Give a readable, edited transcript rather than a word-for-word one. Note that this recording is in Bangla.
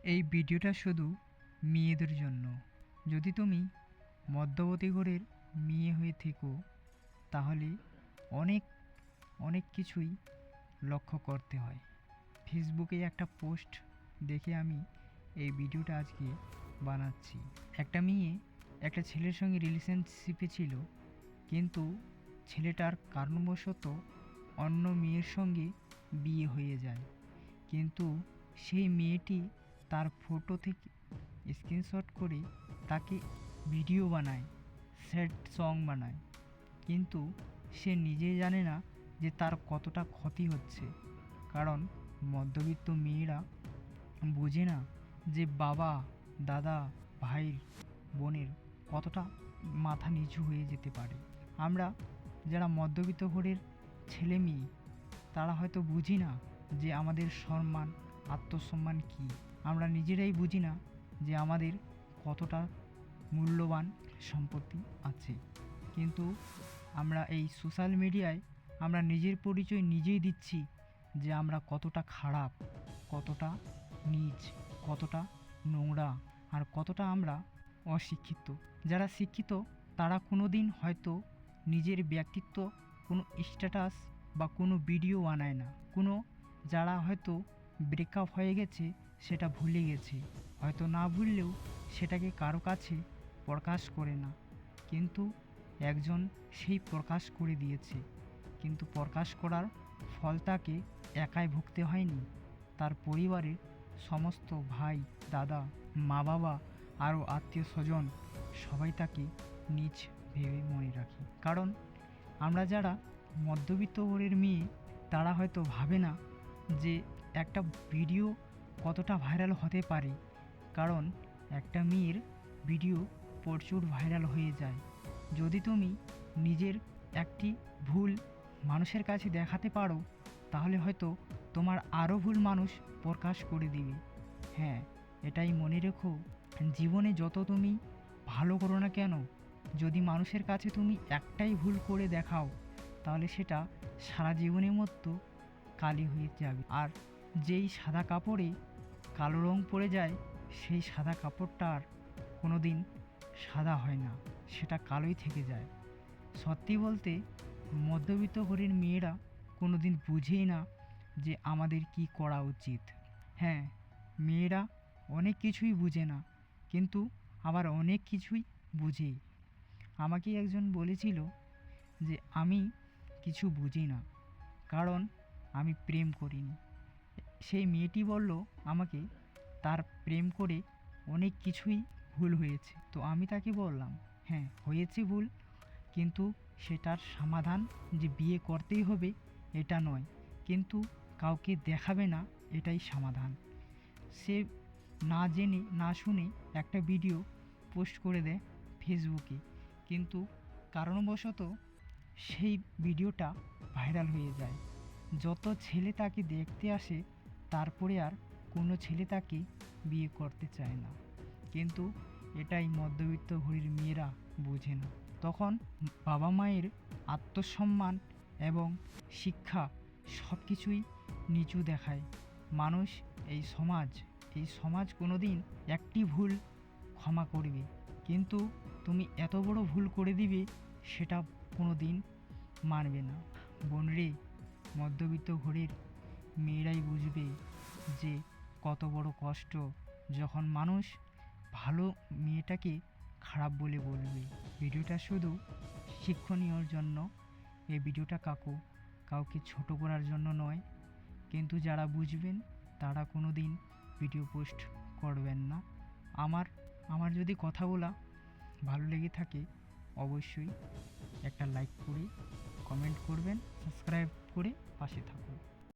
এই ভিডিওটা শুধু মেয়েদের জন্য। যদি তুমি মধ্যবর্তী ঘরের মেয়ে হয়ে থেকো তাহলে অনেক অনেক কিছুই লক্ষ্য করতে হয়। ফেসবুকে একটা পোস্ট দেখে আমি এই ভিডিওটা আজকে বানাচ্ছি। একটা মেয়ে একটা ছেলের সঙ্গে রিলেশনশিপে ছিল, কিন্তু ছেলেটার কারণবশত অন্য মেয়ের সঙ্গে বিয়ে হয়ে যায়। কিন্তু সেই মেয়েটি তার ফটো থেকে স্ক্রিনশট করে তাকে ভিডিও বানায়, স্যাড সং বানায়, কিন্তু সে নিজেই জানে না যে তার কতটা ক্ষতি হচ্ছে। কারণ মধ্যবিত্ত মেয়েরা বোঝে না যে বাবা, দাদা, ভাইয়ের, বোনের কতটা মাথা নিচু হয়ে যেতে পারে। আমরা যারা মধ্যবিত্ত ঘরের ছেলে মেয়ে তারা হয়তো বুঝি না যে আমাদের সম্মান, আত্মসম্মান কী। আমরা নিজেরাই বুঝি না যে আমাদের কতটা মূল্যবান সম্পত্তি আছে। কিন্তু আমরা এই সোশ্যাল মিডিয়ায় আমরা নিজের পরিচয় নিজেই দিচ্ছি যে আমরা কতটা খারাপ, কতটা নীচ, কতটা নোংরা, আর কতটা আমরা অশিক্ষিত। যারা শিক্ষিত তারা কোনো দিন হয়তো নিজের ব্যক্তিত্ব কোনো স্ট্যাটাস বা কোনো ভিডিও বানায় না। যারা হয়তো ব্রেকআপ হয়ে গেছে সেটা ভুলে গেছে, হয়তো না ভুললেও সেটাকে কারো কাছে প্রকাশ করে না। কিন্তু একজন সেই প্রকাশ করে দিয়েছে, কিন্তু প্রকাশ করার ফল তাকে একাই ভুগতে হয়নি, তার পরিবারের সমস্ত ভাই, দাদা, মা বাবা, আরও আত্মীয় স্বজন সবাই তাকে নিজ ভেবে মনে রাখে। কারণ আমরা যারা মধ্যবিত্ত ঘরের মেয়ে তারা হয়তো ভাবে না যে একটা ভিডিও কতটা ভাইরাল হতে পারে। কারণ একটা মেয়ের ভিডিও প্রচুর ভাইরাল হয়ে যায়। যদি তুমি নিজের একটি ভুল মানুষের কাছে দেখাতে পারো তাহলে হয়তো তোমার আরও ভুল মানুষ প্রকাশ করে দিবে। হ্যাঁ, এটাই মনে রেখো, জীবনে যত তুমি ভালো করো না কেন, যদি মানুষের কাছে তুমি একটাই ভুল করে দেখাও তাহলে সেটা সারা জীবনের মতো কালি হয়ে যাবে। আর যেই সাদা কাপড়ে কালো রং পড়ে যায় সেই সাদা কাপড়টা আর কোনো দিন সাদা হয় না, সেটা কালোই থেকে যায়। সত্যি বলতে মধ্যবিত্ত ঘরের মেয়েরা কোনো দিন বুঝেই না যে আমাদের কি করা উচিত। হ্যাঁ, মেয়েরা অনেক কিছুই বুঝে না, কিন্তু আবার অনেক কিছুই বুঝে। আমাকে একজন বলেছিল যে আমি কিছু বুঝি না, কারণ আমি প্রেম করিনি। সেই মেয়েটি বলল আমাকে তার প্রেম করে অনেক কিছুই ভুল হয়েছে। তো আমি তাকে বললাম, হ্যাঁ হয়েছে ভুল, কিন্তু সেটার সমাধান যে বিয়ে করতেই হবে এটা নয়, কিন্তু কাউকে দেখাবে না এটাই সমাধান। সে না জেনে না শুনে একটা ভিডিও পোস্ট করে দেয় ফেসবুকে, কিন্তু কারণবশত সেই ভিডিওটা ভাইরাল হয়ে যায়। যত ছেলে তাকে দেখতে আসে তারপরে আর কোনো ছেলে তাকে বিয়ে করতে চায় না। কিন্তু এটাই মধ্যবিত্ত ঘরের মেয়েরা বোঝে না। তখন বাবা মায়ের আত্মসম্মান এবং শিক্ষা সব কিছুই নিচু দেখায়। মানুষ, এই সমাজ কোনো দিন একটি ভুল ক্ষমা করবে, কিন্তু তুমি এত বড় ভুল করে দিবে সেটা কোনো দিন মানবে না। বোনরে, মধ্যবিত্ত ঘরের মেয়েরাই বুঝবে যে কত বড় কষ্ট যখন মানুষ ভালো মেয়েটাকে খারাপ বলে বলবে। ভিডিওটা শুধু শিক্ষণীয়র জন্য, এই ভিডিওটা কাউকে ছোট করার জন্য নয়। কিন্তু যারা বুঝবেন তারা কোনো দিন ভিডিও পোস্ট করবেন না। আমার যদি কথাগুলো ভালো লেগে থাকে অবশ্যই একটা লাইক করে কমেন্ট করবেন, সাবস্ক্রাইব করে পাশে থাকুন।